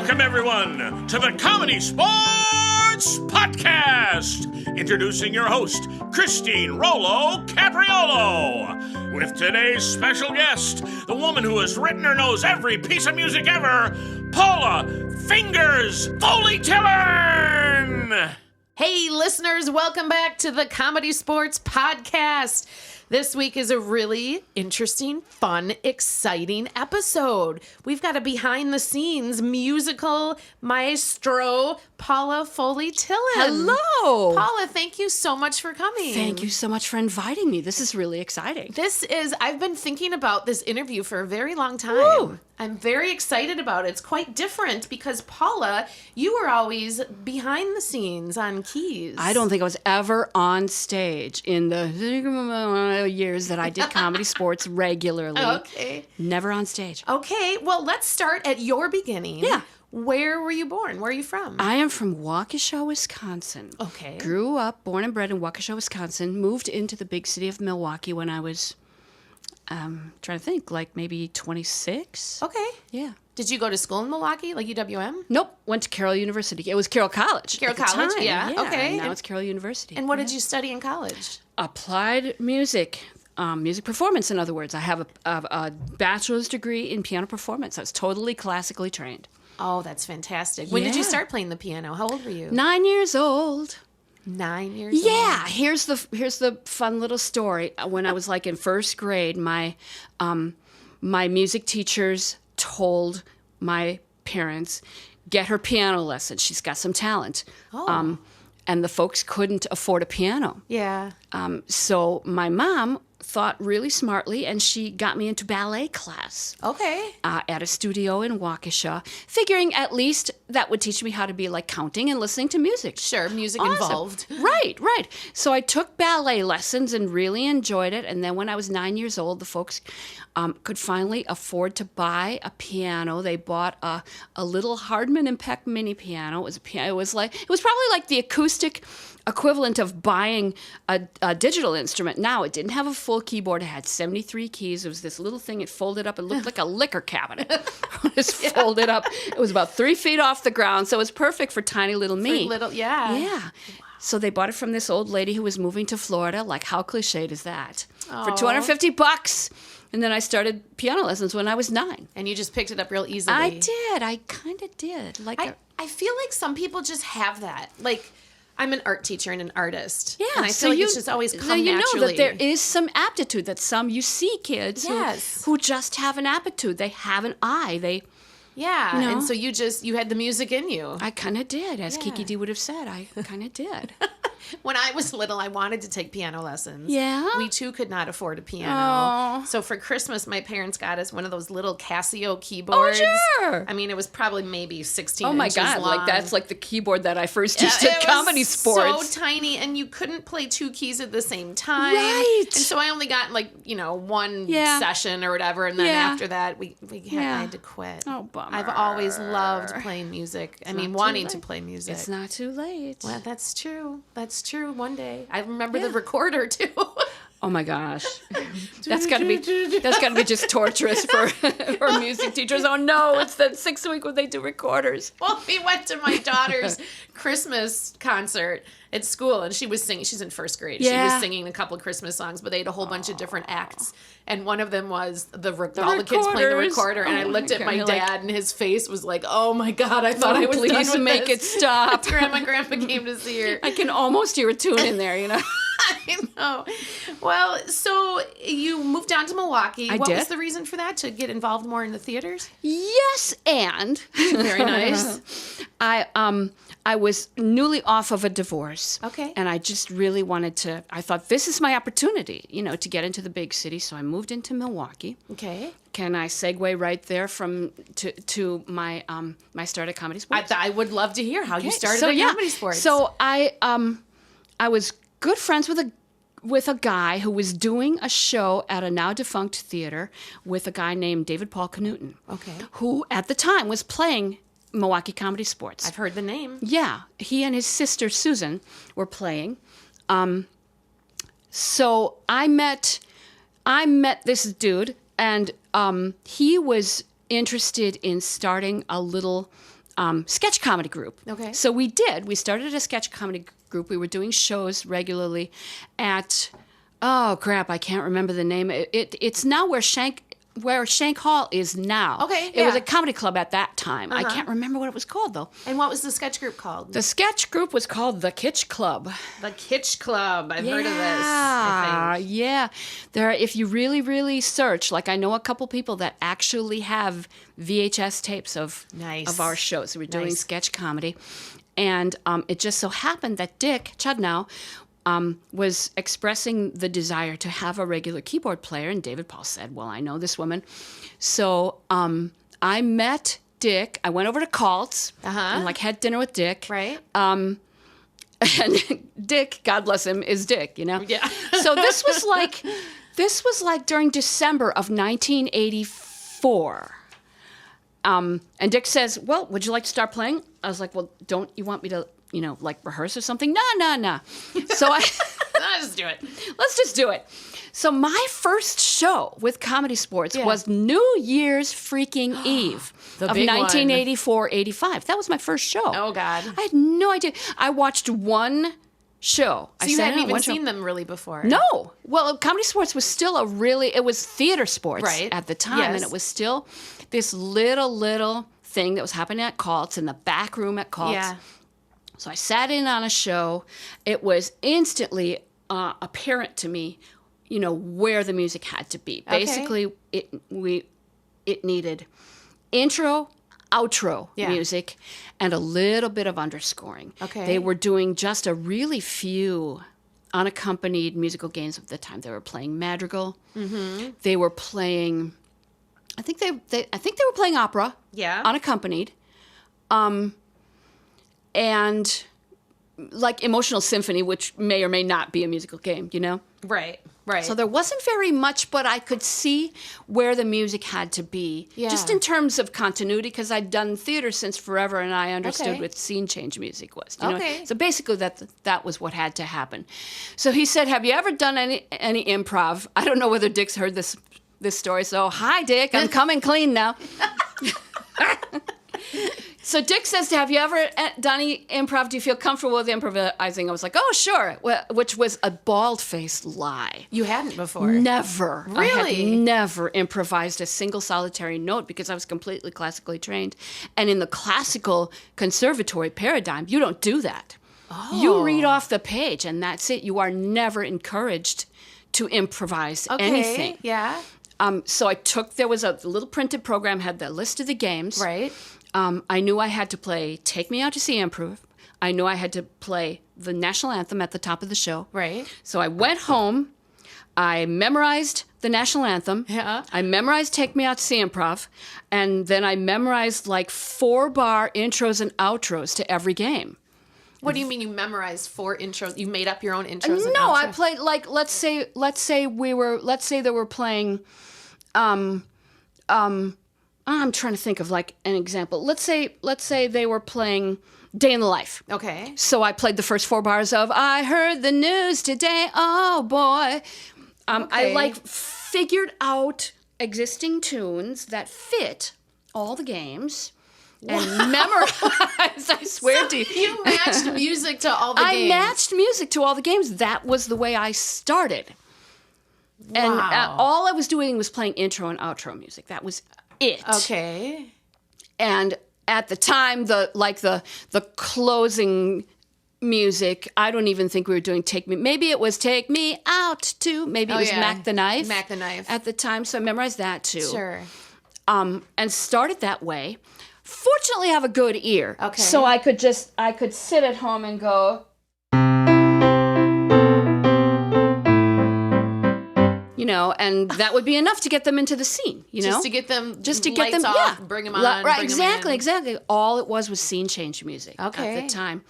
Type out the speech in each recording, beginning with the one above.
Welcome, everyone, to the ComedySportz Podcast. Introducing your host, Christine Rollo Capriolo. With today's special guest, the woman who has written or knows every piece of music ever, Paula Foley Tillen. Hey, listeners, welcome back to the ComedySportz Podcast. This week is a really interesting, fun, exciting episode. We've got a behind-the-scenes musical maestro, Paula Foley Tillen. Hello. Paula, thank you so much for coming. Thank you so much for inviting me. This is really exciting. I've been thinking about this interview for a very long time. Woo. I'm very excited about it. It's quite different because, Paula, you were always behind the scenes on keys. I don't think I was ever on stage in the years that I did ComedySportz regularly. Okay. Never on stage. Okay, well, let's start at your beginning. Yeah. Where were you born? Where are you from? I am from Waukesha, Wisconsin. Okay. Grew up, born and bred in Waukesha, Wisconsin. Moved into the big city of Milwaukee when I was, trying to think, like maybe 26. Okay. Yeah. Did you go to school in Milwaukee, like UWM? Nope. Went to Carroll University. It was Carroll College. Carroll at the College, time. yeah. Okay. Now it's Carroll University. And what did you study in college? Applied music. Music performance, in other words. I have a bachelor's degree in piano performance. I was totally classically trained. Oh, that's fantastic. When did you Yeah. start playing the piano? How old were you? 9 years old. 9 years old. Yeah, here's the fun little story. When I was like in first grade, my music teachers told my parents, get her piano lesson. She's got some talent. Oh. And the folks couldn't afford a piano. Yeah. So my mom thought really smartly, and she got me into ballet class. Okay. At a studio in Waukesha, figuring at least that would teach me how to be like counting and listening to music. Sure, music Awesome. involved. Right. So I took ballet lessons and really enjoyed it. And then when I was 9 years old, the folks could finally afford to buy a piano. They bought a little Hardman and Peck mini piano. It was probably like the acoustic equivalent of buying a digital instrument. Now, it didn't have a full keyboard. It had 73 keys. It was this little thing. It folded up. It looked like a liquor cabinet. It was folded up. It was about 3 feet off the ground, so it was perfect for tiny little me. Yeah. Yeah. So they bought it from this old lady who was moving to Florida. Like, how cliched is that? For $250. And then I started piano lessons when I was 9. And you just picked it up real easily. I did. I kind of did. I feel like some people just have that. Like, I'm an art teacher and an artist. Yeah, and I feel like it's just always come naturally. You know that there is some aptitude, that you see kids Yes. who just have an aptitude. They have an eye. Yeah, You know? and so you had the music in you. I kind of did, as Yeah. Kiki D would have said. I kind of did. When I was little, I wanted to take piano lessons. Yeah? We, too, could not afford a piano. Oh. So for Christmas, my parents got us one of those little Casio keyboards. Oh, sure. I mean, it was probably maybe 16 Oh, my inches God. long. Like, that's like the keyboard that I first used at It was ComedySportz. so tiny, and you couldn't play 2 keys at the same time. Right. And so I only got, one Yeah. session or whatever, and then Yeah. after that, I Yeah. had to quit. Oh, bummer. I've always loved playing music. wanting to play music. It's not too late. Well, that's true. That's true. One day. I remember the recorder, too. Oh my gosh, that's got to be just torturous for music teachers. Oh no, it's that 6th week when they do recorders. Well, we went to my daughter's Christmas concert at school, and she was singing. She's in first grade. Yeah. She was singing a couple of Christmas songs, but they had a whole bunch of different acts. And one of them was all the kids playing the recorder. And I looked at my dad, and his face was like, "Oh my God, I thought I was done with make this." it stop. Grandpa came to see her. I can almost hear a tune in there, you know. I know. Well, so you moved down to Milwaukee. What was the reason for that? To get involved more in the theaters? Yes, and Very nice. I was newly off of a divorce. Okay. And I just really wanted to. I thought, this is my opportunity, to get into the big city. So I moved into Milwaukee. Okay. Can I segue right there to my my start at ComedySportz? I would love to hear how you started at ComedySportz. So I was good friends with a guy who was doing a show at a now defunct theater with a guy named David Paul Knutson. Okay. Who at the time was playing Milwaukee ComedySportz. I've heard the name. Yeah, he and his sister Susan were playing. So I met this dude, and he was interested in starting a little sketch comedy group. Okay. So we started a sketch comedy group. We were doing shows regularly at, oh crap, I can't remember the name. It's now where Shank Hall is now. Okay, It was yeah. a comedy club at that time. I can't remember what it was called, though. And what was the sketch group called? The sketch group was called The Kitsch Club. The Kitsch Club. I've heard of this, I think. Yeah. There, if you really, really search, like I know a couple people that actually have VHS tapes of our shows. We're doing sketch comedy. And it just so happened that Dick Chudnow was expressing the desire to have a regular keyboard player, and David Paul said, well, I know this woman. So I met Dick. I went over to Calt's and had dinner with Dick. Right. And Dick, God bless him, is Dick, you know? Yeah. So this was like during December of 1984. And Dick says, well, would you like to start playing? I was like, well, don't you want me to, rehearse or something? No. So Let's just do it. let's just do it. So my first show with ComedySportz was New Year's freaking Eve of big one. 1984-85. That was my first show. Oh, God. I had no idea. I watched one show. So you hadn't even seen them really before? No. Well, ComedySportz was still it was theater sports at the time. Yes. And it was still this little thing that was happening at Calt's, in the back room at Calt's. Yeah. So I sat in on a show. It was instantly apparent to me, where the music had to be. Okay. Basically, it needed intro, outro music, and a little bit of underscoring. Okay. They were doing just a really few unaccompanied musical games of the time. They were playing madrigal. Mm-hmm. They were playing, I think they were playing opera. Yeah. Unaccompanied. And like Emotional Symphony, which may or may not be a musical game, Right. So there wasn't very much, but I could see where the music had to be, just in terms of continuity, because I'd done theater since forever, and I understood what scene change music was. Okay. So basically, that was what had to happen. So he said, "Have you ever done any improv?" I don't know whether Dick's heard this story. So, hi, Dick, I'm coming clean now. So Dick says, have you ever done any improv? Do you feel comfortable with improvising? I was like, oh, sure, which was a bald-faced lie. You hadn't before? Never. Really? I had never improvised a single solitary note because I was completely classically trained. And in the classical conservatory paradigm, you don't do that. Oh. You read off the page, and that's it. You are never encouraged to improvise anything. Yeah. So there was a little printed program, had the list of the games. Right. I knew I had to play Take Me Out to See Improv. I knew I had to play the national anthem at the top of the show. Right. So I went home. I memorized the national anthem. Yeah. I memorized Take Me Out to See Improv. And then I memorized 4-bar intros and outros to every game. What do you mean you memorized 4 intros? You made up your own intros? And No, outros? I played let's say they were playing I'm trying to think of an example. Let's say they were playing Day in the Life. Okay. So I played the first 4 bars of I heard the news today, oh boy. I figured out existing tunes that fit all the games and memorized. I swear to you. You matched music to all the games. I matched music to all the games. That was the way I started. Wow. And all I was doing was playing intro and outro music. That was it. Okay. And at the time, the closing music, I don't even think we were doing maybe it was Take Me Out to, maybe it was Mac the Knife. Mac the Knife. At the time, so I memorized that too. Sure. And started that way. Fortunately, I have a good ear. Okay. So I could sit at home and go, and that would be enough to get them into the scene, Just to get them lights off, bring them on, right, bring exactly. them in. All it was scene change music at Okay. the time.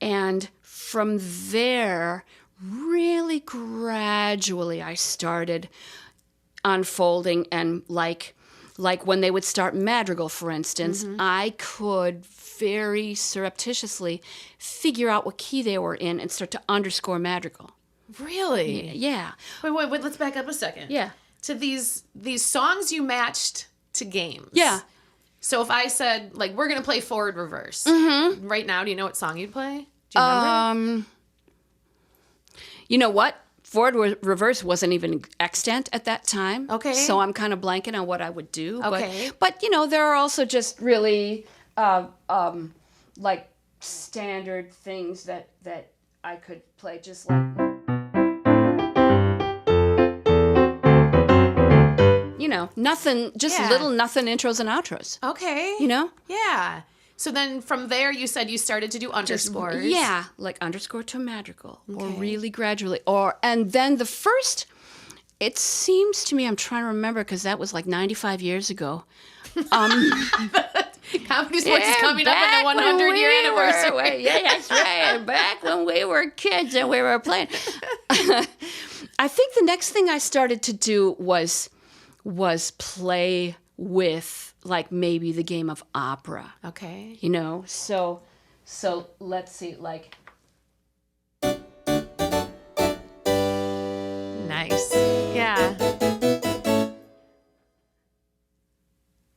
And from there, really gradually, I started unfolding, and like when they would start Madrigal, for instance, I could very surreptitiously figure out what key they were in and start to underscore Madrigal. Really? Yeah. Wait, let's back up a second. Yeah. To these songs you matched to games. Yeah. So if I said, like, we're going to play forward reverse right now, do you know what song you'd play? Do you remember? You know what? Forward reverse wasn't even extant at that time. Okay. So I'm kind of blanking on what I would do. Okay. But there are also just really like standard things that I could play, just like, nothing, just little nothing intros and outros. Okay. Yeah. So then from there, you said you started to do underscores. Yeah, like underscore to madrigal, or really gradually, and then the first. It seems to me, I'm trying to remember because that was like 95 years ago. ComedySportz is coming up on the 100-year anniversary. Yeah, that's right. Back when we were kids and we were playing. I think the next thing I started to do was play with, like, maybe the game of opera. Okay. So let's see, like. Nice. Yeah.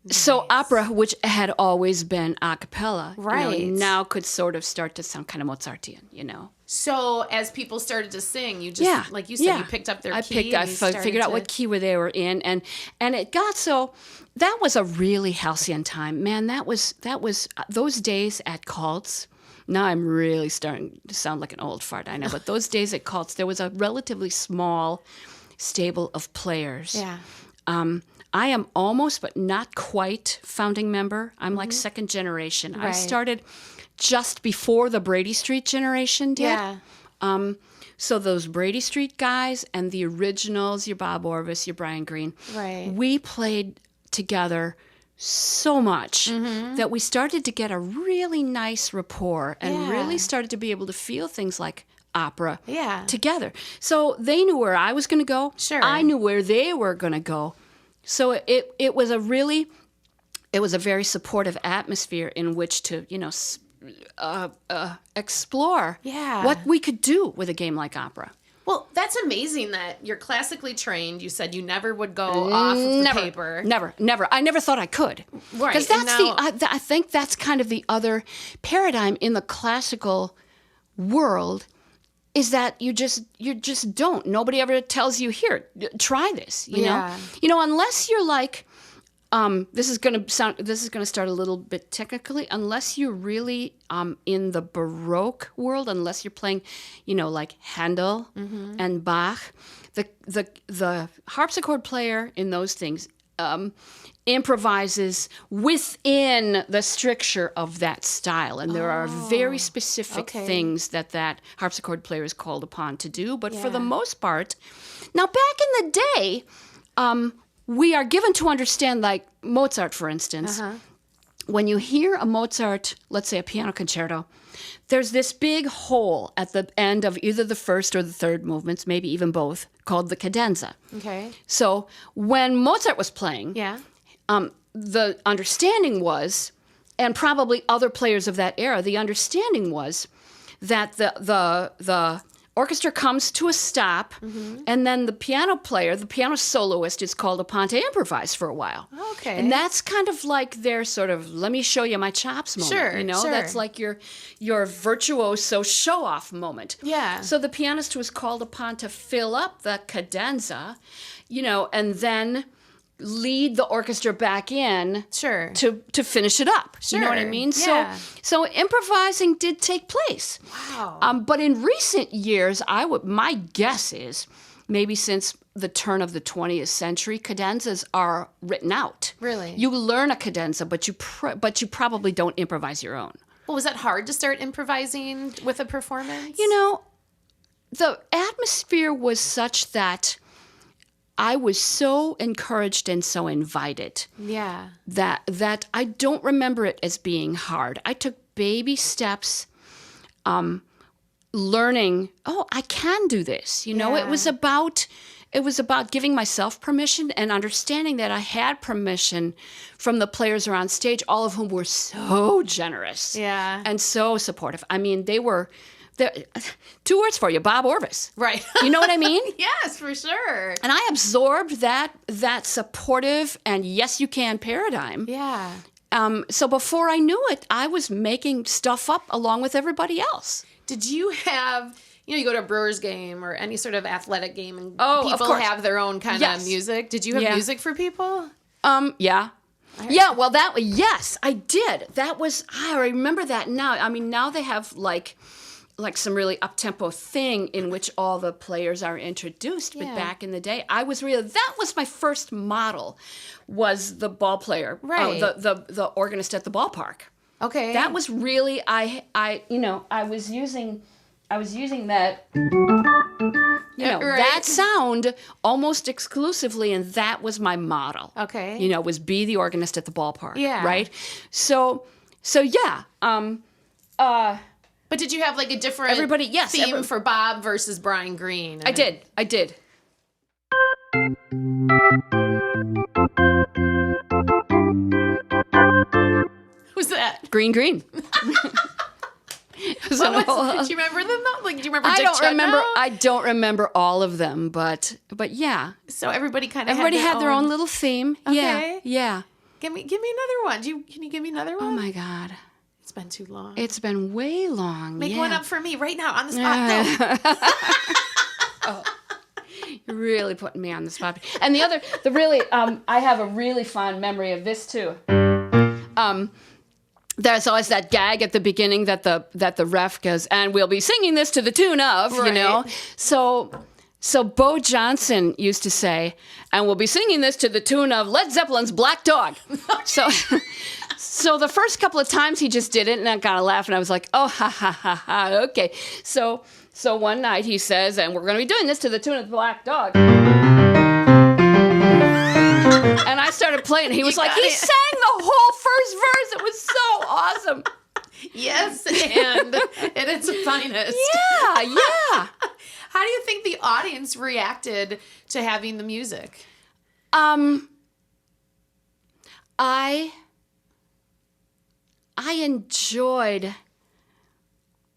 So opera, which had always been a cappella, right, now could sort of start to sound kind of Mozartian, So as people started to sing, you just, like you said, you picked up their key. I figured out what key they were in, and it got so. That was a really halcyon time, man. That was those days at Cults. Now I'm really starting to sound like an old fart, I know. But those days at Cults, there was a relatively small stable of players. Yeah. I am almost, but not quite, founding member. I'm like second generation. Right. I started just before the Brady Street generation did. Yeah. So those Brady Street guys and the originals, your Bob Orvis, your Brian Green, right, we played together so much that we started to get a really nice rapport and really started to be able to feel things like opera together. So they knew where I was going to go. Sure. I knew where they were going to go. So it was a very supportive atmosphere in which to, explore what we could do with a game like opera. Well, that's amazing that you're classically trained. You said you never would go off of the paper. Never. I never thought I could. Right. Because I think that's kind of the other paradigm in the classical world, is that you just don't. Nobody ever tells you, here, try this. You know, unless you're like, this is going to start a little bit technically. Unless you're really in the Baroque world, unless you're playing, like Handel and Bach, the harpsichord player in those things improvises within the stricture of that style, and there are very specific things that harpsichord player is called upon to do. But for the most part, now back in the day, we are given to understand, like Mozart, for instance, when you hear a Mozart, let's say a piano concerto, there's this big hole at the end of either the first or the third movements, maybe even both, called the cadenza. Okay. So when Mozart was playing, the understanding was, and probably other players of that era, the understanding was that the orchestra comes to a stop, and then the piano player, the piano soloist, is called upon to improvise for a while. Okay. And that's kind of like their sort of, let me show you my chops moment. Sure, That's like your virtuoso show-off moment. Yeah. So the pianist was called upon to fill up the cadenza, and then lead the orchestra back in to finish it up. You know what I mean? Yeah. So improvising did take place. Wow. But in recent years, my guess is maybe since the turn of the 20th century, cadenzas are written out. Really? You learn a cadenza, but you probably don't improvise your own. Well, was that hard to start improvising with a performance? The atmosphere was such that I was so encouraged and so invited. Yeah. That I don't remember it as being hard. I took baby steps, learning, I can do this. It was about giving myself permission and understanding that I had permission from the players around stage, all of whom were so generous. Yeah. And so supportive. I mean, they were 2 words for you, Bob Orvis. Right. You know what I mean? Yes, for sure. And I absorbed that supportive and yes, you can paradigm. Yeah. So before I knew it, I was making stuff up along with everybody else. Did you have, you go to a Brewers game or any sort of athletic game and of people course. have their own kind of music? Did you have music for people? Yeah. Yeah, well, yes, I did. I remember that now. I mean, now they have like some really up-tempo thing in which all the players are introduced. But back in the day, that was my first model, was the ball player, right? The organist at the ballpark. Okay, that was really I was using that. That sound almost exclusively, and that was my model. Okay. Was be the organist at the ballpark. Yeah. Right? So yeah. But did you have like a different theme for Bob versus Brian Green? I did. Who's that? Green. Do you remember them though? Like, do you remember? I don't remember all of them, but yeah. So everybody had their own little theme. Okay. Yeah. Give me another one. Can you give me another one? Oh my God. It's been too long. It's been way long. Make one up for me right now on the spot. Go. Oh, you're really putting me on the spot. And I have a really fond memory of this too. There's always that gag at the beginning that the ref goes, and we'll be singing this to the tune of, right. So Bo Johnson used to say, and we'll be singing this to the tune of Led Zeppelin's Black Dog. So the first couple of times he just did it, and I got a laugh, and I was like, oh, ha, ha, ha, ha, okay. So one night he says, and we're going to be doing this to the tune of the Black Dog. And I started playing. He was like, he sang the whole first verse. It was so awesome. Yes, and at its finest. Yeah. How do you think the audience reacted to having the music? I enjoyed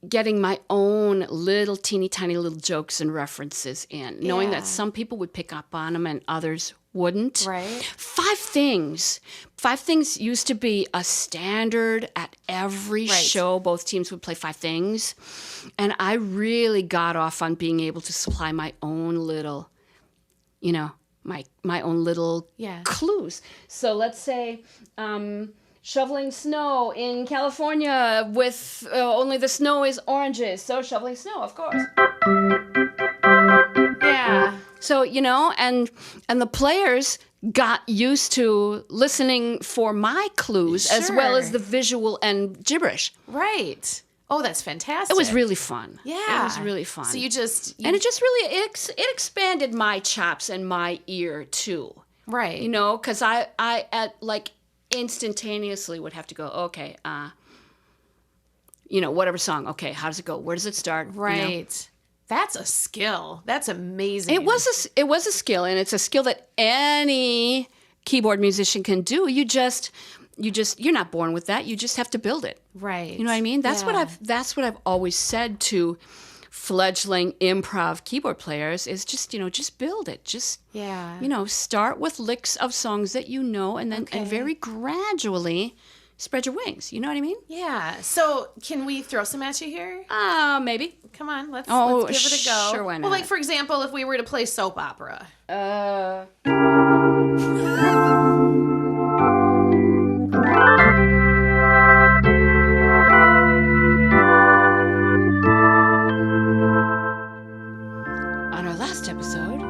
getting my own little teeny tiny little jokes and references in, knowing that some people would pick up on them and others wouldn't. Right. 5 things. 5 things used to be a standard at every show. Both teams would play 5 things. And I really got off on being able to supply my own little, my own little clues. So let's say shoveling snow in California with only the snow is oranges. So shoveling snow, of course. Yeah. So, and the players got used to listening for my clues as well as the visual and gibberish. Right. Oh, that's fantastic. It was really fun. Yeah. It was really fun. So and it just really, it expanded my chops and my ear too. Right. Because I instantaneously would have to go, okay, whatever song. Okay, how does it go? Where does it start? Right. That's a skill. That's amazing. It was a skill, and it's a skill that any keyboard musician can do. You're not born with that. You just have to build it. Right. You know what I mean? That's what I've always said to fledgling improv keyboard players is just build it. Just start with licks of songs that and then and very gradually spread your wings. You know what I mean? Yeah. So can we throw some at you here? Maybe. Come on, let's give it a go. Sure, why not? Well, like for example, if we were to play soap opera. On our last episode,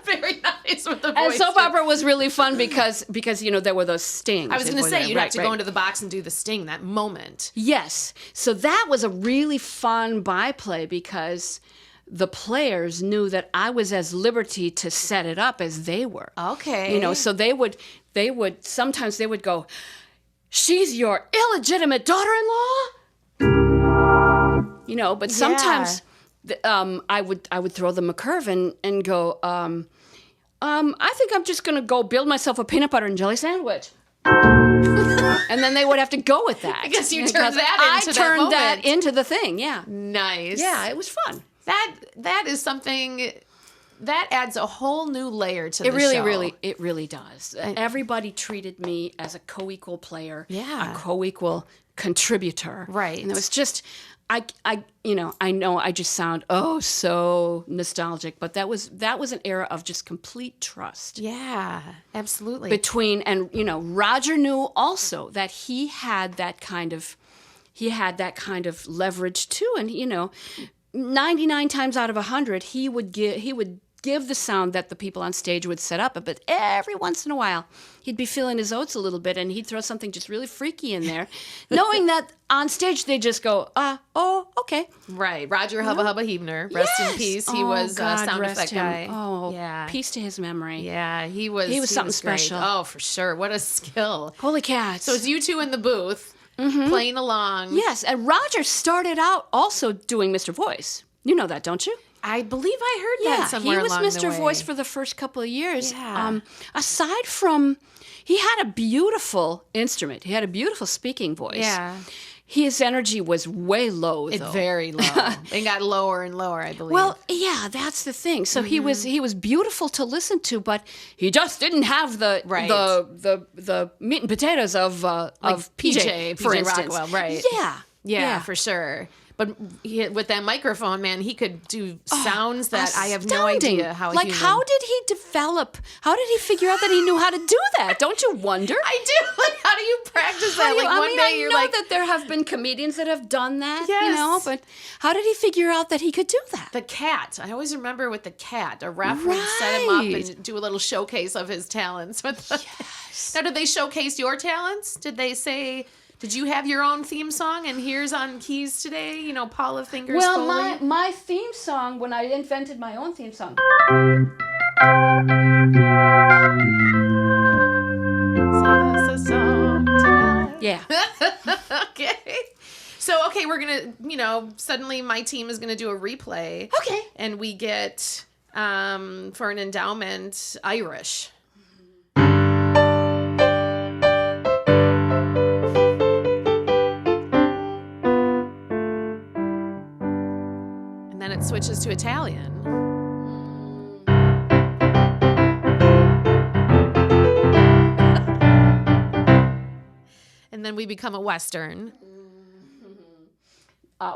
very nice with the voice. And soap opera was really fun because there were those stings. I was going to say you'd have to go into the box and do the sting that moment. Yes. So that was a really fun byplay because the players knew that I was as liberty to set it up as they were. Okay. So they would sometimes they would go, "She's your illegitimate daughter-in-law?" But sometimes I would throw them a curve and go, I think I'm just going to go build myself a peanut butter and jelly sandwich. And then they would have to go with that. I guess you turned that into that moment. I turned that into the thing, yeah. Nice. Yeah, it was fun. That is something that adds a whole new layer to the show. It really does. Everybody treated me as a co-equal player, Yeah. a co-equal contributor. Right. And it was just, I know I just sound so nostalgic, but that was an era of just complete trust. Yeah, absolutely. Between, and Roger knew also that he had that kind of leverage too, and 99 times out of 100 he would give the sound that the people on stage would set up, but every once in a while he'd be feeling his oats a little bit and he'd throw something just really freaky in there, knowing that on stage they just go, okay. Right. Roger Hubba Hubba Hebner, rest in peace. He was God, sound effect him. guy. Oh, yeah. Peace to his memory. Yeah, he was something great. special. Oh, for sure. What a skill. Holy cats. So it's you two in the booth playing along. Yes, and Roger started out also doing Mr. Voice. You know that, don't you? I believe I heard that somewhere he was along Mr. the way. Voice for the first couple of years. Yeah. Aside from, he had a beautiful instrument. He had a beautiful speaking voice. Yeah. His energy was way low, though. Very low. It got lower and lower, I believe. Well, yeah, that's the thing. So he was beautiful to listen to, but he just didn't have the meat and potatoes of PJ, for instance. Rockwell, right? Yeah, for sure. But with that microphone, man, he could do sounds that I have no astounding. idea how. Like, how did he develop? How did he figure out that he knew how to do that? Don't you wonder? I do. Like, how do you practice that? Like, one day you're I know like, that there have been comedians that have done that, Yes. but how did he figure out that he could do that? the cat. I always remember with the cat, a ref would set him up Right. and do a little showcase of his talents. Now, did they showcase your talents? Did they say? Did you have your own theme song? And here's on keys today, Paula Fingers Foley. Well, my theme song, when I invented my own theme song. Sing us a song tonight. Yeah. Okay. So, we're going to, suddenly my team is going to do a replay. Okay. And we get, for an endowment, Irish. And then it switches to Italian. And then we become a Western.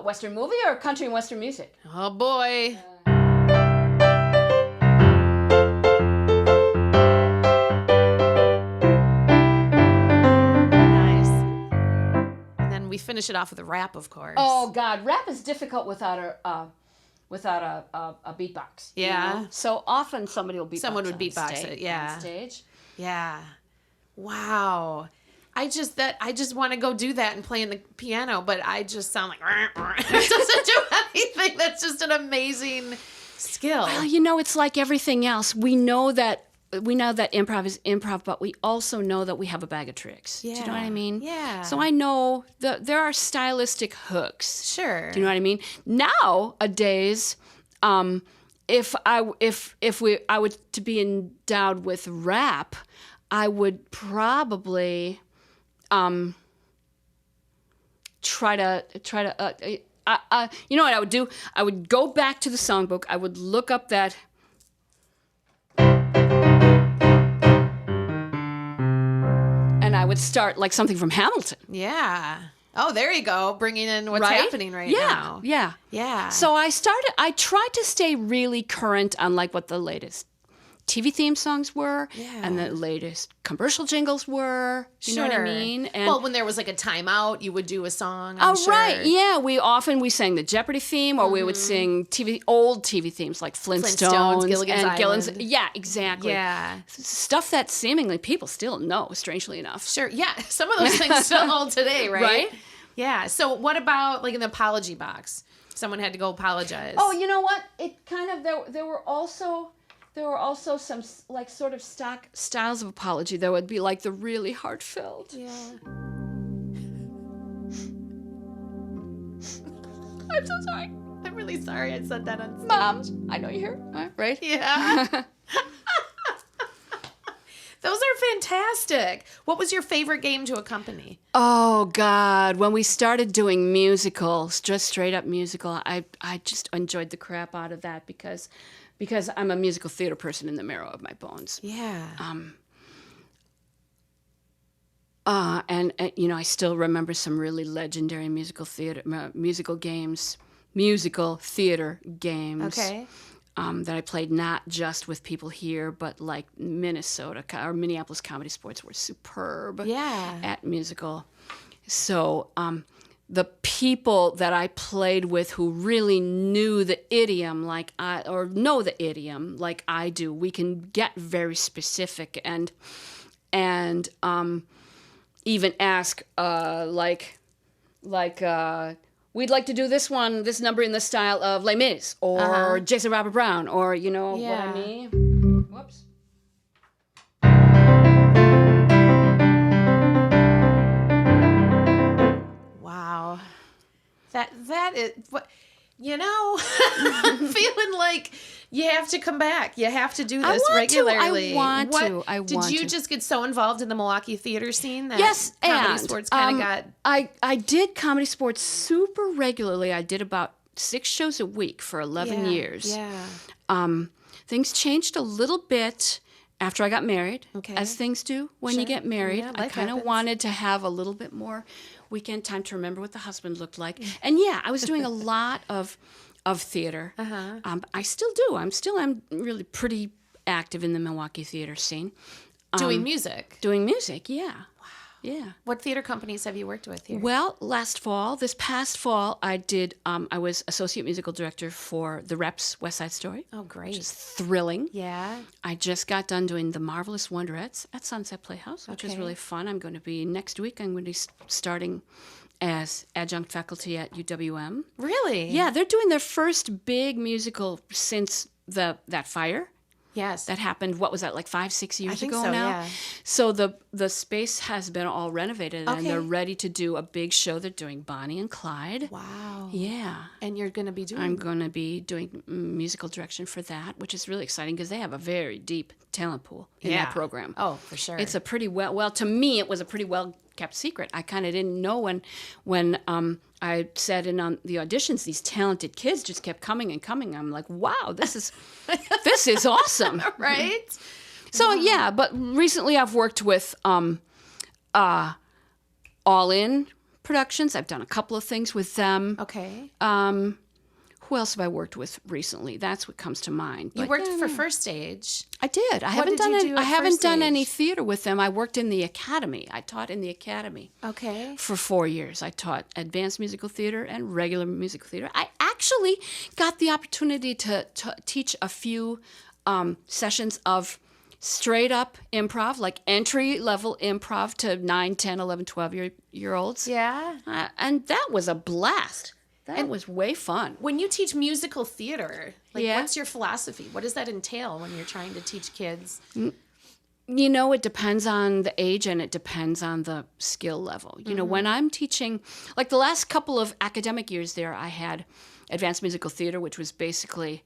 Western movie or country and Western music? Oh, boy. Nice. And then we finish it off with a rap, of course. Oh God, rap is difficult without a beatbox. you Yeah. know? So often somebody will beatbox. Someone would on beatbox stage, it, yeah. On stage. Yeah. Wow. I just want to go do that and play in the piano, but I just sound like it doesn't do anything. That's just an amazing skill. Well, it's like everything else. We know that improv is improv, but we also know that we have a bag of tricks. Do you know what I mean? Yeah. So I know there are stylistic hooks. Sure. Do you know what I mean? Nowadays, if I were to be endowed with rap, I would probably try to you know what I would do? I would go back to the songbook. I would look up that. And I would start like something from Hamilton. Yeah. Oh, there you go. Bringing in what's happening right now. Yeah. Yeah. So I tried to stay really current on like what the latest TV theme songs were and the latest commercial jingles were. You know what I mean? And well, when there was like a timeout, you would do a song. I'm sure. Right. Yeah. We sang the Jeopardy theme, or we would sing old TV themes like Flintstones, Gilligan's Island. Yeah, exactly. Yeah. Stuff that seemingly people still know, strangely enough. Sure. Yeah. Some of those things still hold today, right? Right. Yeah. So what about like in the apology box? Someone had to go apologize. Oh, you know what? It kind of there were also some like sort of stock styles of apology. There would be like the really heartfelt. Yeah. I'm so sorry. I'm really sorry I said that on stage. Mom, I know you're here, right? Yeah. Those are fantastic. What was your favorite game to accompany? Oh, God. When we started doing musicals, just straight up musical, I just enjoyed the crap out of that because I'm a musical theater person in the marrow of my bones. Yeah. And I still remember some really legendary musical theater games. Okay. That I played not just with people here, but like Minnesota or Minneapolis ComedySportz were superb at musical. So the people that I played with who really knew the idiom know the idiom like I do, we can get very specific and even ask we'd like to do this number in the style of Les Mis or Jason Robert Brown or what I mean. Whoops. Wow. That is what I'm feeling like you have to come back. You have to do this regularly. I want to. Did you just get so involved in the Milwaukee theater scene that yes, ComedySportz kind of got... I did ComedySportz super regularly. I did about 6 shows a week for 11 years. Yeah. Things changed a little bit after I got married, as things do when you get married. Yeah, I kind of wanted to have a little bit more weekend time to remember what the husband looked like. And I was doing a lot of theater. I still do. I'm really pretty active in the Milwaukee theater scene. Doing music? Doing music, yeah. Wow. Yeah. What theater companies have you worked with here? Well, this past fall, I was associate musical director for The Reps West Side Story. Oh, great. Which is thrilling. Yeah. I just got done doing The Marvelous Wonderettes at Sunset Playhouse, which is really fun. Next week, I'm going to be starting as adjunct faculty at UWM. Really? Yeah, they're doing their first big musical since that fire. Yes. That happened, what was that, like 5-6 years ago so, now? Yeah. So the space has been all renovated and they're ready to do a big show. They're doing Bonnie and Clyde. Wow. Yeah. And you're going to be doing... I'm going to be doing musical direction for that, which is really exciting because they have a very deep talent pool in that program. Oh, for sure. It's a pretty well, to me, it was a pretty well-kept secret. I kind of didn't know when I said in on the auditions, these talented kids just kept coming and coming. I'm like, wow, this is awesome. Right? So, but recently I've worked with All In Productions. I've done a couple of things with them. Okay. Who else have I worked with recently? That's what comes to mind. You worked for First Stage. I did. I haven't done any theater with them. I worked in the academy. I taught in the academy. Okay. For 4 years. I taught advanced musical theater and regular musical theater. I actually got the opportunity to teach a few sessions of straight up improv, like entry level improv to 9, 10, 11, 12-year-olds. Yeah. And that was a blast. That was way fun. When you teach musical theater, what's your philosophy? What does that entail when you're trying to teach kids? It depends on the age and it depends on the skill level. When I'm teaching, like the last couple of academic years there, I had advanced musical theater, which was basically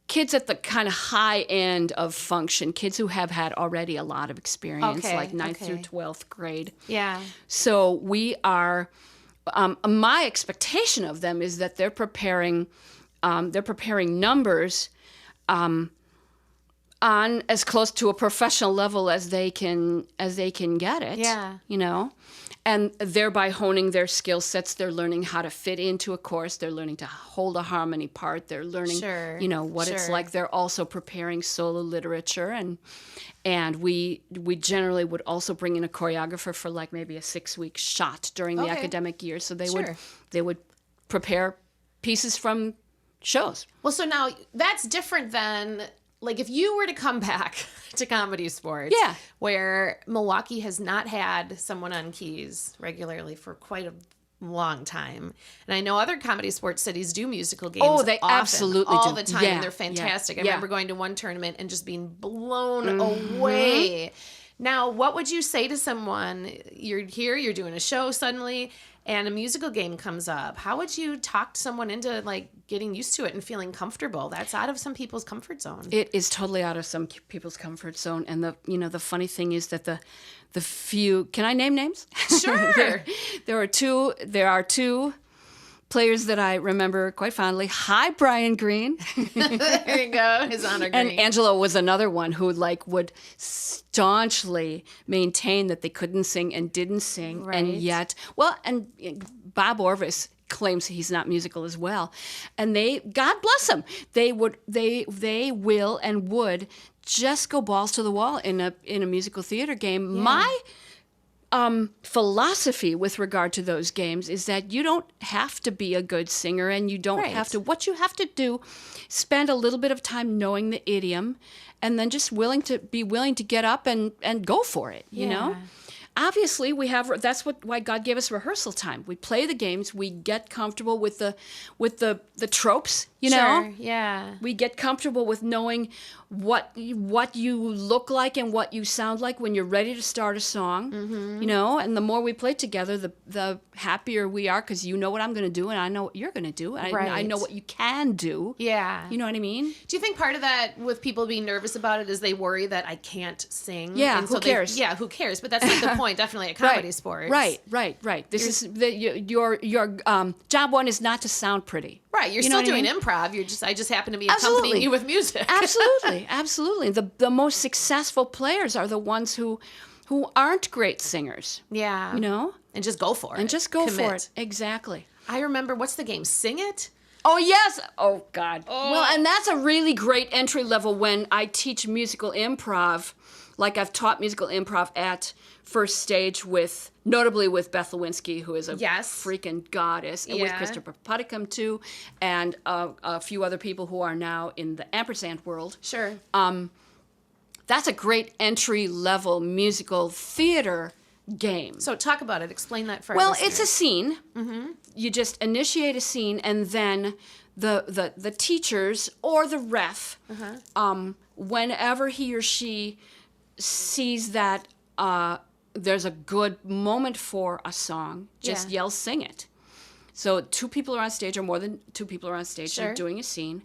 kids at the kind of high end of function, kids who have had already a lot of experience, like 9th through 12th grade. Yeah. So we are... my expectation of them is that they're preparing numbers on as close to a professional level as they can get it. Yeah. And thereby honing their skill sets. They're learning how to fit into a course. They're learning to hold a harmony part. They're learning, what it's like. They're also preparing solo literature, and we generally would also bring in a choreographer for like maybe a 6-week shot during the academic year. So they would prepare pieces from shows. Well, so now that's different than like if you were to come back to ComedySportz, where Milwaukee has not had someone on keys regularly for quite a long time. And I know other ComedySportz cities do musical games. Oh, they often, absolutely all do. the time. Yeah, and they're fantastic. yeah, I remember going to one tournament and just being blown away. Now, what would you say to someone? You're here, you're doing a show suddenly, and a musical game comes up, how would you talk someone into like getting used to it and feeling comfortable? That's out of some people's comfort zone. It is totally out of some people's comfort zone. And the funny thing is that the few, can I name names? Sure. there are two players that I remember quite fondly. Hi, Brian Green. There you go. His honor Green. And Angela was another one who would staunchly maintain that they couldn't sing and didn't sing. Right. And yet, and Bob Orvis claims he's not musical as well. And God bless them, they will and would just go balls to the wall in a musical theater game. Yeah. My philosophy with regard to those games is that you don't have to be a good singer, and you don't have to. What you have to do, spend a little bit of time knowing the idiom, and then just willing to get up and go for it. You know. Obviously, why God gave us rehearsal time. We play the games. We get comfortable with the tropes. You know. Yeah. We get comfortable with knowing what you look like and what you sound like when you're ready to start a song. Mm-hmm. You know, and the more we play together, the happier we are, because you know what I'm going to do and I know what you're going to do. And I know what you can do. Yeah. You know what I mean? Do you think part of that with people being nervous about it is they worry that I can't sing? Yeah. And so who cares? Who cares? But that's not the point. Definitely at ComedySportz. Right. This is your job one is not to sound pretty. Right, you're still doing improv. I just happen to be accompanying you with music. Absolutely. The most successful players are the ones who aren't great singers. Yeah. You know? And just go for it. And just go Commit. for it. Exactly. I remember, what's the game? Sing It? Oh, yes. Oh, God. Oh. Well, and that's a really great entry level when I teach musical improv. Like I've taught musical improv at First Stage notably with Beth Lewinsky, who is a freaking goddess, and with Christopher Putticum too, and a few other people who are now in the ampersand world. Sure. That's a great entry level musical theater game. So talk about it. Explain that for Well, it's a scene. Mm-hmm. You just initiate a scene, and then the teachers or the ref, whenever he or she sees that there's a good moment for a song, just yell, sing it. So 2 people are on stage, or more than 2 people are on stage, they're doing a scene,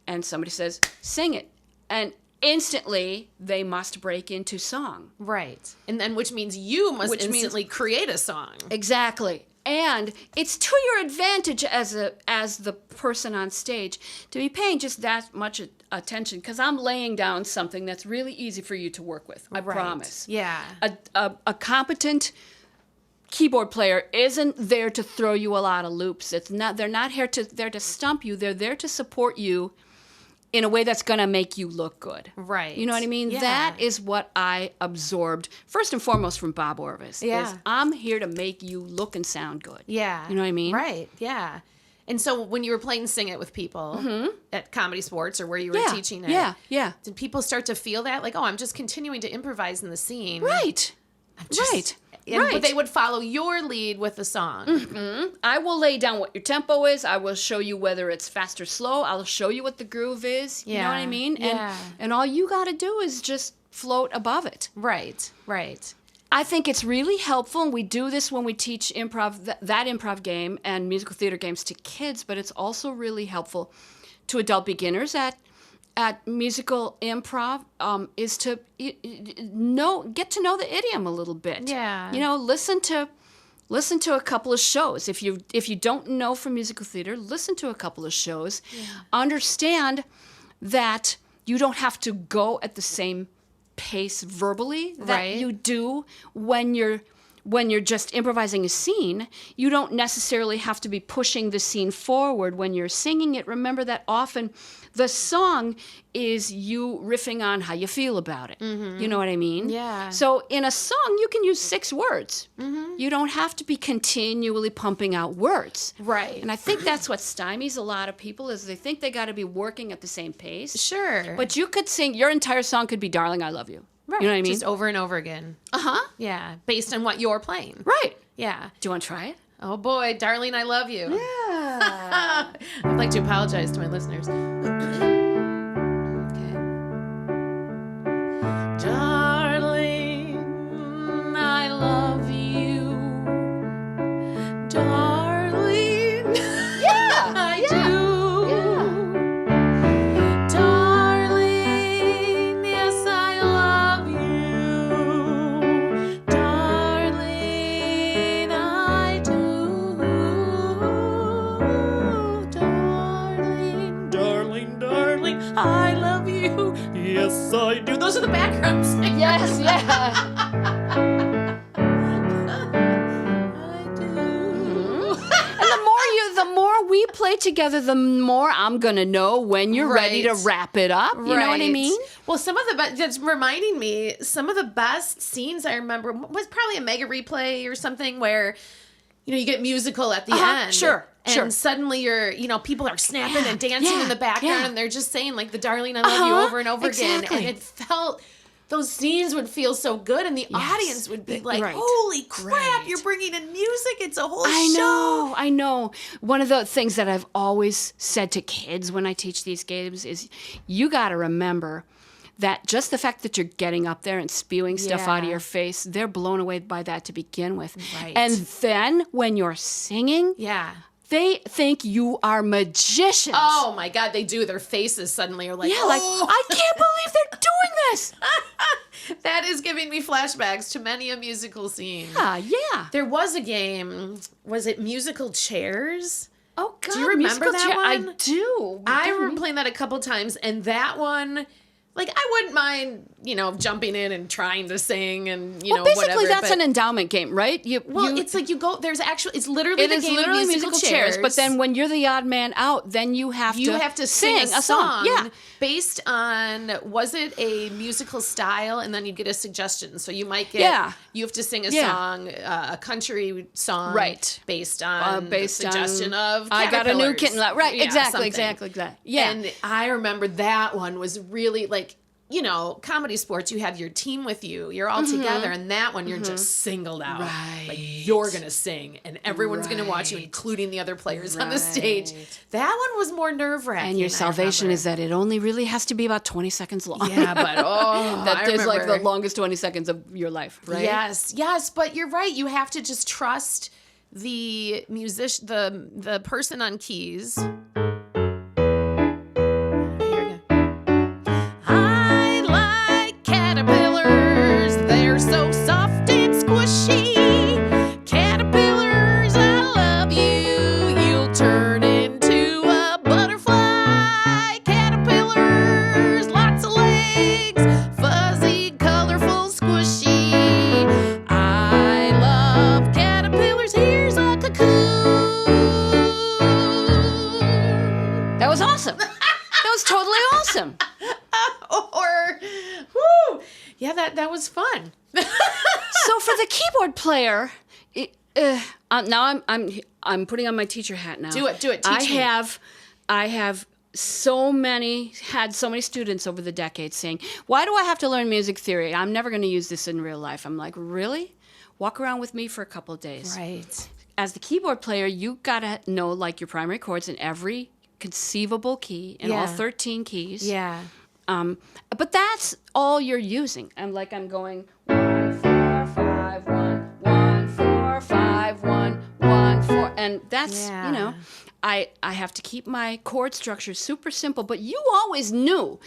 and somebody says, sing it. And instantly, they must break into song. Right. And then which means you must instantly create a song. Exactly. And it's to your advantage as the person on stage to be paying just that much attention, because I'm laying down something that's really easy for you to work with. I promise. Yeah. A competent keyboard player isn't there to throw you a lot of loops. They're not there to stump you. They're there to support you in a way that's going to make you look good. Right. You know what I mean? Yeah. That is what I absorbed, first and foremost, from Bob Orvis. Yeah. Is I'm here to make you look and sound good. Yeah. You know what I mean? Right. Yeah. And so when you were playing Sing It with people at ComedySportz, or where you were teaching it, did people start to feel that? Like, oh, I'm just continuing to improvise in the scene. Right. But they would follow your lead with the song. Mm-hmm. I will lay down what your tempo is. I will show you whether it's fast or slow. I'll show you what the groove is. You know what I mean? And all you got to do is just float above it. Right. I think it's really helpful, and we do this when we teach improv, that improv game and musical theater games to kids, but it's also really helpful to adult beginners at musical improv, is to get to know the idiom a little bit. Yeah. You know, listen to a couple of shows. If you don't know from musical theater, listen to a couple of shows. Yeah. Understand that you don't have to go at the same pace verbally that you do when you're just improvising a scene. You don't necessarily have to be pushing the scene forward when you're singing it. Remember that often the song is you riffing on how you feel about it. Mm-hmm. You know what I mean? Yeah. So in a song, you can use 6 words. Mm-hmm. You don't have to be continually pumping out words. Right. And I think that's what stymies a lot of people, is they think they got to be working at the same pace. Sure. But you could sing, your entire song could be Darling, I Love You. Right. You know what I mean? Just over and over again. Uh-huh. Yeah. Based on what you're playing. Right. Yeah. Do you want to try it? Oh boy, Darling, I love you. Yeah. I'd like to apologize to my listeners. Okay. Darling, I love you. you? Yes, I do. Those are the background singers. Yes, yeah. I do. And the more we play together, the more I'm gonna know when you're ready to Right. wrap it up. You know what I Right. mean? Well, some of the that's reminding me. Some of the best scenes I remember was probably a mega replay or something where, you get musical at the end. Sure. And suddenly people are snapping and dancing in the background, and they're just saying like the "Darling, I love you" over and over again, and it felt. Those scenes would feel so good, and the audience would be like, Right. "Holy crap! Right. You're bringing in music. It's a whole show." I know. One of the things that I've always said to kids when I teach these games is you got to remember that just the fact that you're getting up there and spewing stuff out of Yeah. your face, they're blown away by that to begin with. Right. And then when you're singing, Yeah. they think you are magicians. Oh my God, they do. Their faces suddenly are like, Yeah, like, "Oh." I can't believe they're doing this. That is giving me flashbacks to many a musical scene. Yeah. There was a game. Was it Musical Chairs? Oh, God. Do you remember musical that chair- I one? do. I remember playing that a couple times, and that one, like, I wouldn't mind, jumping in and trying to sing and, Well, basically, whatever. that's but, an endowment game, right? it's like you go, there's actually, it's literally It the is game literally of musical chairs. but then when you're the odd man out, then you have to sing a song Yeah. based on, was it a musical style, and then you'd get a suggestion. So you might get, you have to sing a song, a country song, Right. based on the based suggestion on, of I got a new caterpillars. kitten. Right, Yeah, exactly. something. Yeah. And I remember that one was really like, comedy sports, you have your team with you, you're all together, and that one you're just singled out. Right. Like, you're going to sing, and everyone's going to watch you, including the other players on the stage. That one was more nerve-wracking. And your salvation is that it only really has to be about 20 seconds long. Yeah, but that is like the remember. longest 20 seconds of your life, right? Yes, but you're right. You have to just trust the musician, the person on keys. I like caterpillars. They're so soft and squishy. Caterpillars, I love you. You'll turn into a butterfly. Caterpillars, lots of legs, fuzzy, colorful, squishy. I love caterpillars. Here's a cocoon. That was awesome. That was totally awesome. Or, whoo, yeah, that was fun. So for the keyboard player, now I'm putting on my teacher hat now. Do it. Teach me. I have had so many students over the decades saying, "Why do I have to learn music theory? I'm never going to use this in real life." I'm like, "Really? Walk around with me for a couple of days." Right. As the keyboard player, you got to know like your primary chords in every conceivable key in all 13 keys. Yeah. But that's all you're using. I'm going 1 4 5 1 1 4 5 1 1 4, and that's I have to keep my chord structure super simple. But you always knew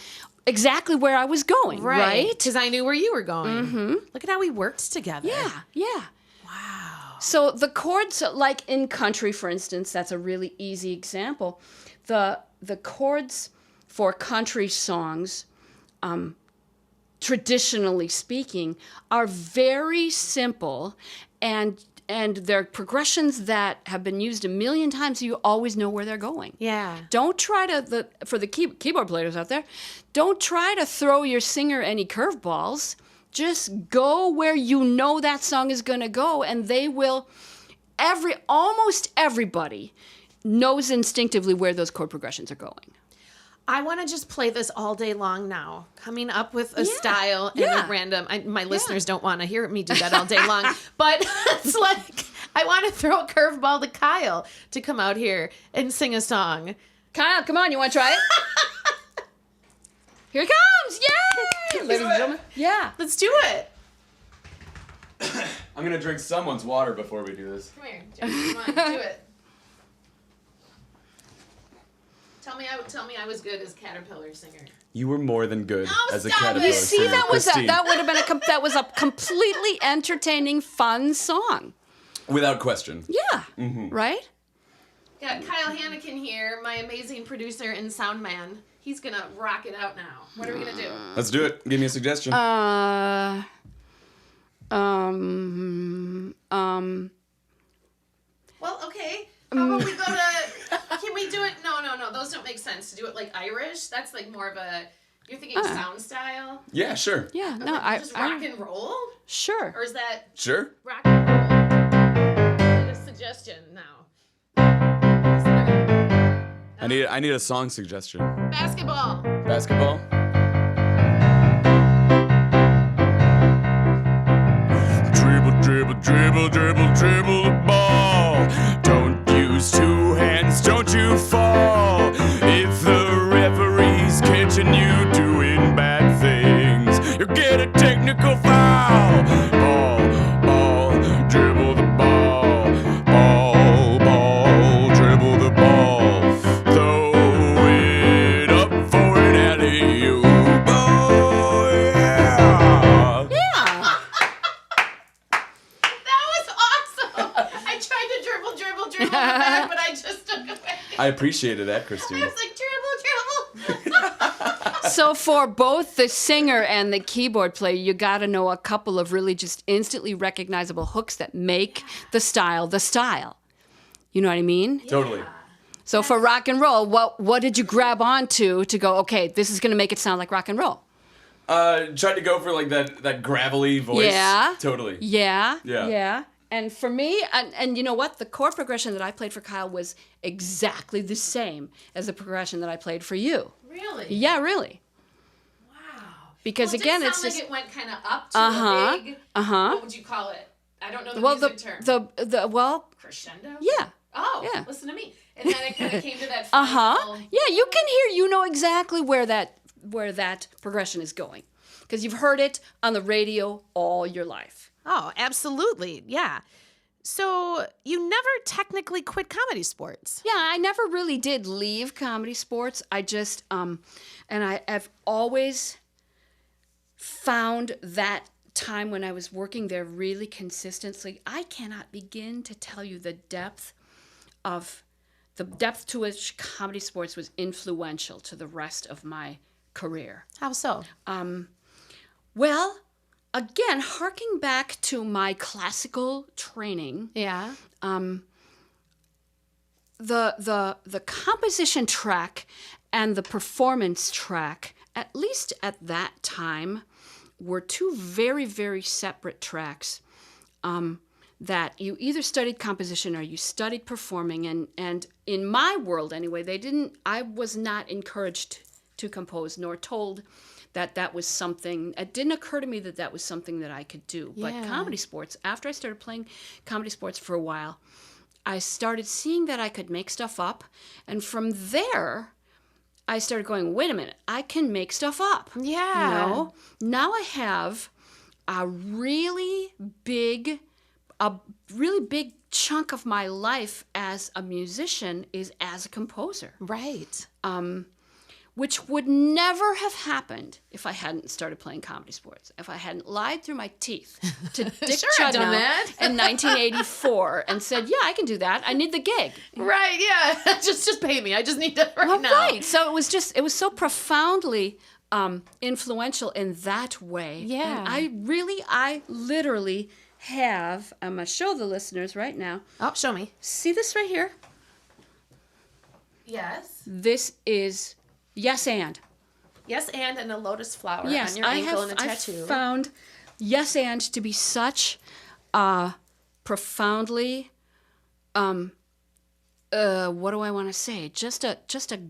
exactly where I was going, right? Because I knew where you were going. Mm-hmm. Look at how we worked together. Yeah. Wow. So the chords, like in country, for instance, that's a really easy example. The chords for country songs, traditionally speaking, are very simple, and they're progressions that have been used a million times, so you always know where they're going. Yeah. Don't try to, for the keyboard players out there, don't try to throw your singer any curveballs. Just go where you know that song is going to go, and they will, almost everybody knows instinctively where those chord progressions are going. I want to just play this all day long now, coming up with a style and a random. My listeners don't want to hear me do that all day long, but it's like I want to throw a curveball to Kyle to come out here and sing a song. Kyle, come on, you want to try it? Here it comes! Yay! Ladies and gentlemen. Yeah. Let's do it. I'm gonna drink someone's water before we do this. Come here, Jim. Come on, do it. Tell me I was good as caterpillar singer. You were more than good as a stop caterpillar. it. You see, singer, that would Christine. have been that was a completely entertaining, fun song. Without question. Yeah. Mm-hmm. Right? Got Kyle Hannikin here, my amazing producer and sound man. He's gonna rock it out now. What are we gonna do? Let's do it. Give me a suggestion. Well, okay. How about we go to? Can we do it? No. Those don't make sense. To do it like Irish. That's like more of a. You're thinking sound style. Yeah, sure. Yeah, no, Like just rock and roll. Sure. Or is that Sure. rock and roll? I need a suggestion now. I need a song suggestion. Basketball. Basketball. Dribble the ball. Don't use two hands, don't you fall. If the referee's catching you doing bad things, you'll get a technical foul. Ball, dribble the ball. Ball, dribble the ball. Throw it up for an alley-oop. Oh, yeah. That was awesome. I tried to dribble back, but I just took away. I appreciated that, Christine. I was like, dribble. So for both the singer and the keyboard player, you got to know a couple of really just instantly recognizable hooks that make the style the style. You know what I mean? Totally. So for rock and roll, what did you grab onto to go, okay, this is going to make it sound like rock and roll? Tried to go for like that gravelly voice. Yeah. Totally. Yeah. And for me, and you know what? The chord progression that I played for Kyle was exactly the same as the progression that I played for you. Really? Yeah, really. Wow. Because Well, it again, did it's sound just like it went kind of up to a big. What would you call it? I don't know the music term. Well, Crescendo. yeah. Oh, Yeah. listen to me. And then it kind of came to that. Yeah, you can hear. You know exactly where that progression is going, because you've heard it on the radio all your life. Oh, absolutely. Yeah. So you never technically quit ComedySportz. Yeah, I never really did leave ComedySportz. I just and I've always found that time when I was working there really consistently. I cannot begin to tell you the depth to which ComedySportz was influential to the rest of my career. How so? Well, again, harking back to my classical training, Yeah. the composition track and the performance track, at least at that time, were two very, very separate tracks. That you either studied composition or you studied performing, and in my world anyway, I was not encouraged to compose nor told that was something. It didn't occur to me that was something that I could do. Yeah. But ComedySportz, after I started playing ComedySportz for a while, I started seeing that I could make stuff up, and from there, I started going, wait a minute, I can make stuff up. Yeah. You know? Now I have a really big chunk of my life as a musician is as a composer. Right. Which would never have happened if I hadn't started playing ComedySportz. If I hadn't lied through my teeth to Dick Sure, I've done Chudnow that. in 1984 and said, yeah, I can do that. I need the gig. Right. Yeah. just pay me. I just need to right now. Right. So it was so profoundly influential in that way. Yeah. And I literally have, I'm going to show the listeners right now. Oh, show me. See this right here? Yes. This is Yes and. Yes, and a lotus flower Yes, on your ankle and a I tattoo. found Yes and to be such a profoundly, what do I want to say? Just a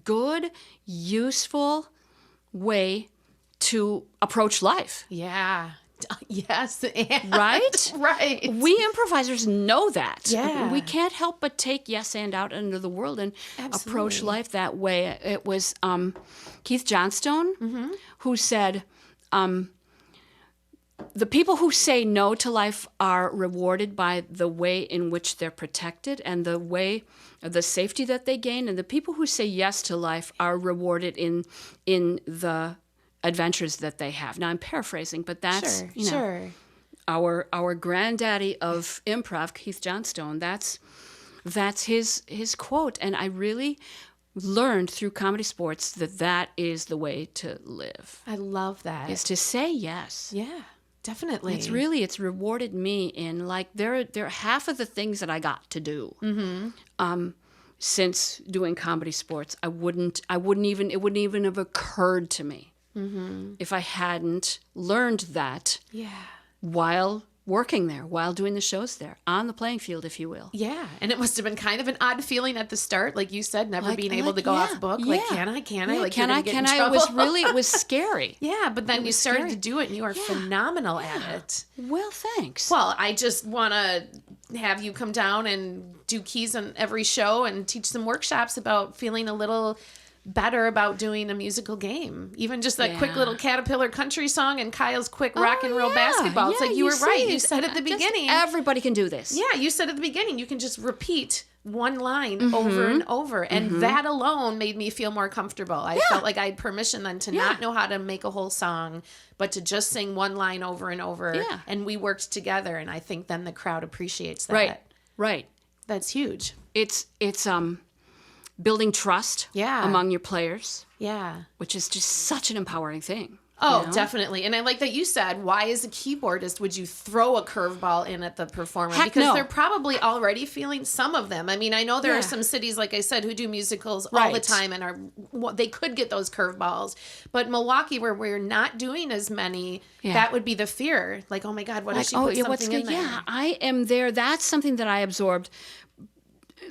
good, useful way to approach life. Yeah. Yes. And. Right? Right. We improvisers know that. Yeah. We can't help but take yes and out into the world and approach Absolutely. life that way. It was Keith Johnstone who said, the people who say no to life are rewarded by the way in which they're protected and the safety that they gain. And the people who say yes to life are rewarded in the adventures that they have. Now I'm paraphrasing, but that's Sure. our granddaddy of improv, Keith Johnstone. That's his quote, and I really learned through ComedySportz that is the way to live. I love that. Is to say yes. Yeah, definitely. It's rewarded me in like there are half of the things that I got to do. Since doing ComedySportz, it wouldn't even have occurred to me if I hadn't learned that while working there, while doing the shows there, on the playing field, if you will. Yeah, and it must have been kind of an odd feeling at the start, like you said, never being able to go off book. Like, can I? Like, can I? It was scary. Yeah, but then you started to do it, and you are phenomenal at it. Well, thanks. Well, I just want to have you come down and do keys on every show and teach some workshops about feeling a little better about doing a musical game. Even just that quick little Caterpillar country song and Kyle's quick rock and roll basketball. It's like you were right. You said at the beginning. Everybody can do this. Yeah, you said at the beginning you can just repeat one line over and over. And that alone made me feel more comfortable. I felt like I had permission then to not know how to make a whole song, but to just sing one line over and over. Yeah. And we worked together, and I think then the crowd appreciates that. Right. That's huge. It's building trust among your players. Yeah. Which is just such an empowering thing. Oh, definitely. And I like that you said, why as a keyboardist would you throw a curveball in at the performer? Because they're probably already feeling some of them. I mean, I know there are some cities, like I said, who do musicals all the time and they could get those curveballs. But Milwaukee, where we're not doing as many, that would be the fear. Like, oh my God, what if she put something in there? Yeah, I am there. That's something that I absorbed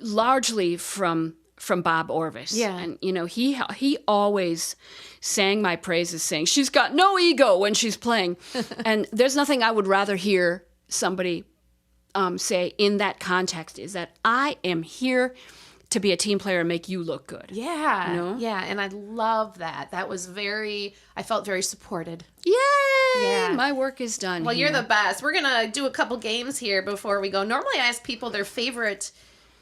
largely from Bob Orvis. Yeah. And, he always sang my praises, saying, she's got no ego when she's playing. And there's nothing I would rather hear somebody say in that context, is that I am here to be a team player and make you look good. Yeah. Yeah. And I love that. That was I felt very supported. Yay! Yeah. My work is done. Well, you're the best. We're going to do a couple games here before we go. Normally I ask people their favorite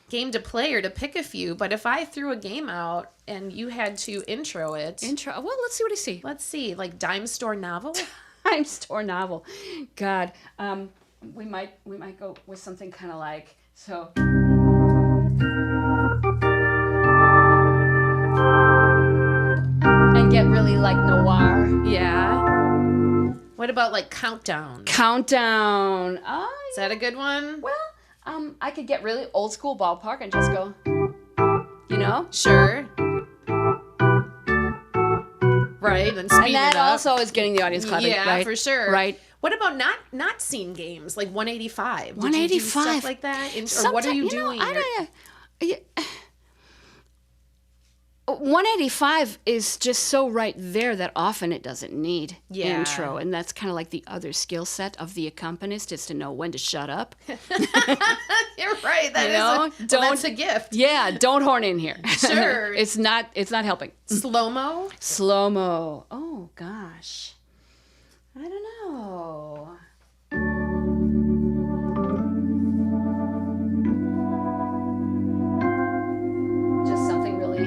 game to play or to pick a few, but if I threw a game out and you had to intro it. Well, let's see what I see. Let's see, like Dime Store Novel? Dime Store Novel. God. We might go with something kind of like, so. And get really like noir. Yeah. What about like Countdown? Countdown. Is that a good one? Well, I could get really old school ballpark and just go, Sure. Right, and speed and that it up. also is getting the audience clapping. Yeah, right? for sure. Right. What about not scene games like 185? 185. Did you do stuff like that? Or what are you doing? 185 is just so right there that often it doesn't need intro. And that's kind of like the other skill set of the accompanist, is to know when to shut up. You're right. That's a gift. Yeah, don't horn in here. Sure. It's not helping. Slow-mo? Slow-mo. Oh, gosh. I don't know. Just something really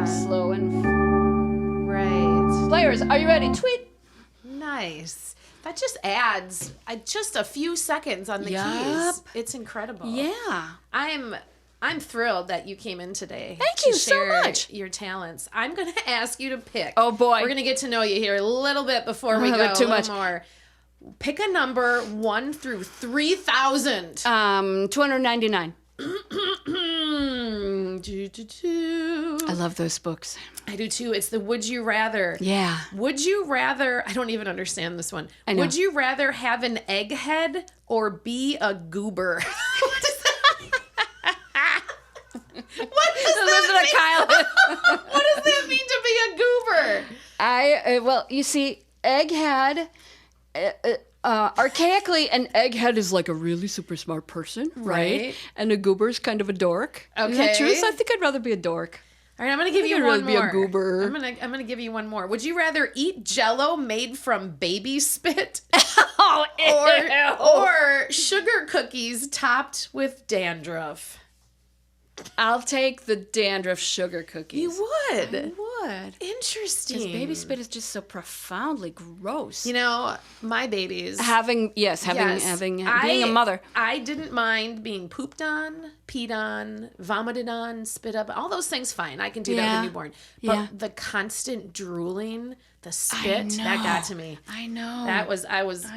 slow and right. Players, are you ready? Tweet. Nice. That just adds just a few seconds on the keys. It's incredible. Yeah. I'm thrilled that you came in today. Thank you to share so much. Your talents. I'm going to ask you to pick. Oh boy. We're going to get to know you here a little bit before we go. Too much more. Pick a number 1 through 3,000. 299. I love those books. I do too. It's the Would You Rather. Yeah. Would you rather, I don't even understand this one. I know. Would you rather have an egghead or be a goober? What does that mean? What does that mean to be a goober? Well, you see, egghead, archaically, an egghead is like a really super smart person, right? And a goober is kind of a dork. Okay. Is that true? So I think I'd rather be a dork. All right, I'm going to give you I'd one rather more. be a goober. I'm going to give you one more. Would you rather eat Jell-O made from baby spit or sugar cookies topped with dandruff? I'll take the dandruff sugar cookies. You would. I would. Interesting. Because baby spit is just so profoundly gross. You know, my babies. Being a mother. I didn't mind being pooped on, peed on, vomited on, spit up. All those things, fine. I can do that with a newborn. But the constant drooling, the spit, that got to me. I know. I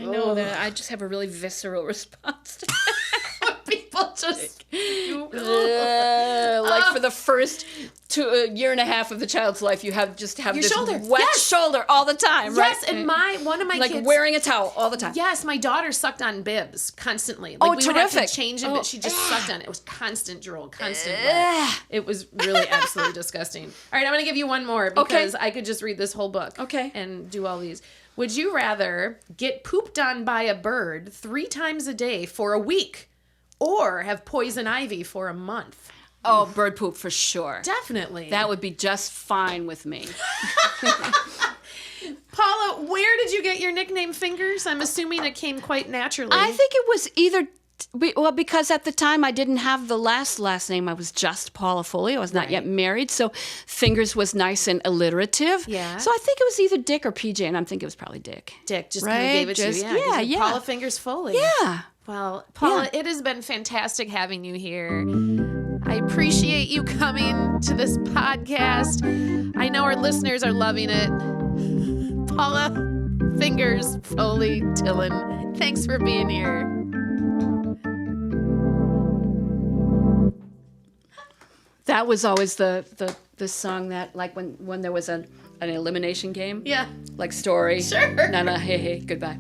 know that I just have a really visceral response to that. People just for the first year and a half of the child's life, you have this shoulder. wet shoulder all the time, right? Yes, and one of my like kids, wearing a towel all the time. Yes, my daughter sucked on bibs constantly. Oh, we would have terrific. to change it, but she just sucked on it. It was constant drool, constant wet. It was really absolutely disgusting. All right, I'm going to give you one more because I could just read this whole book and do all these. Would you rather get pooped on by a bird 3 times a day for a week or have poison ivy for a month? Oh, bird poop for sure. Definitely. That would be just fine with me. Paula, where did you get your nickname Fingers? I'm assuming it came quite naturally. I think it was either... because at the time I didn't have the last name. I was just Paula Foley. I was not yet married, so Fingers was nice and alliterative. Yeah. So I think it was either Dick or PJ, and I'm thinking it was probably Dick. Dick just kind of gave it to you. Yeah. Paula Fingers Foley. Yeah. Well, Paula, it has been fantastic having you here. I appreciate you coming to this podcast. I know our listeners are loving it. Paula Fingers Foley Tillen, thanks for being here. That was always the song that, like, when there was an elimination game. Yeah. Like Story. Sure. Nana, hey, goodbye.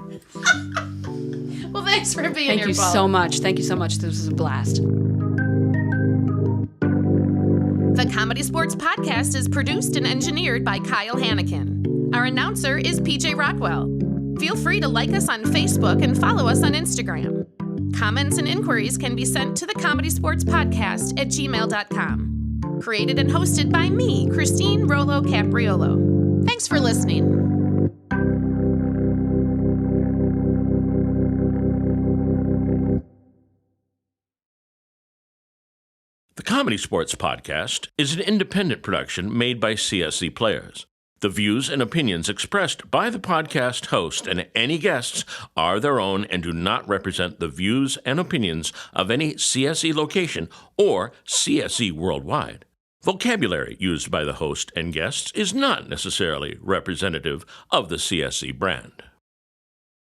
Well, thanks for being here, Thank you Paula. so much. Thank you so much. This was a blast. The Comedy Sports Podcast is produced and engineered by Kyle Hannikin. Our announcer is PJ Rockwell. Feel free to like us on Facebook and follow us on Instagram. Comments and inquiries can be sent to the ComedySportz Podcast at gmail.com. Created and hosted by me, Christine Rollo Capriolo. Thanks for listening. The ComedySportz Podcast is an independent production made by CSz players. The views and opinions expressed by the podcast host and any guests are their own and do not represent the views and opinions of any CSz location or CSz Worldwide. Vocabulary used by the host and guests is not necessarily representative of the CSz brand.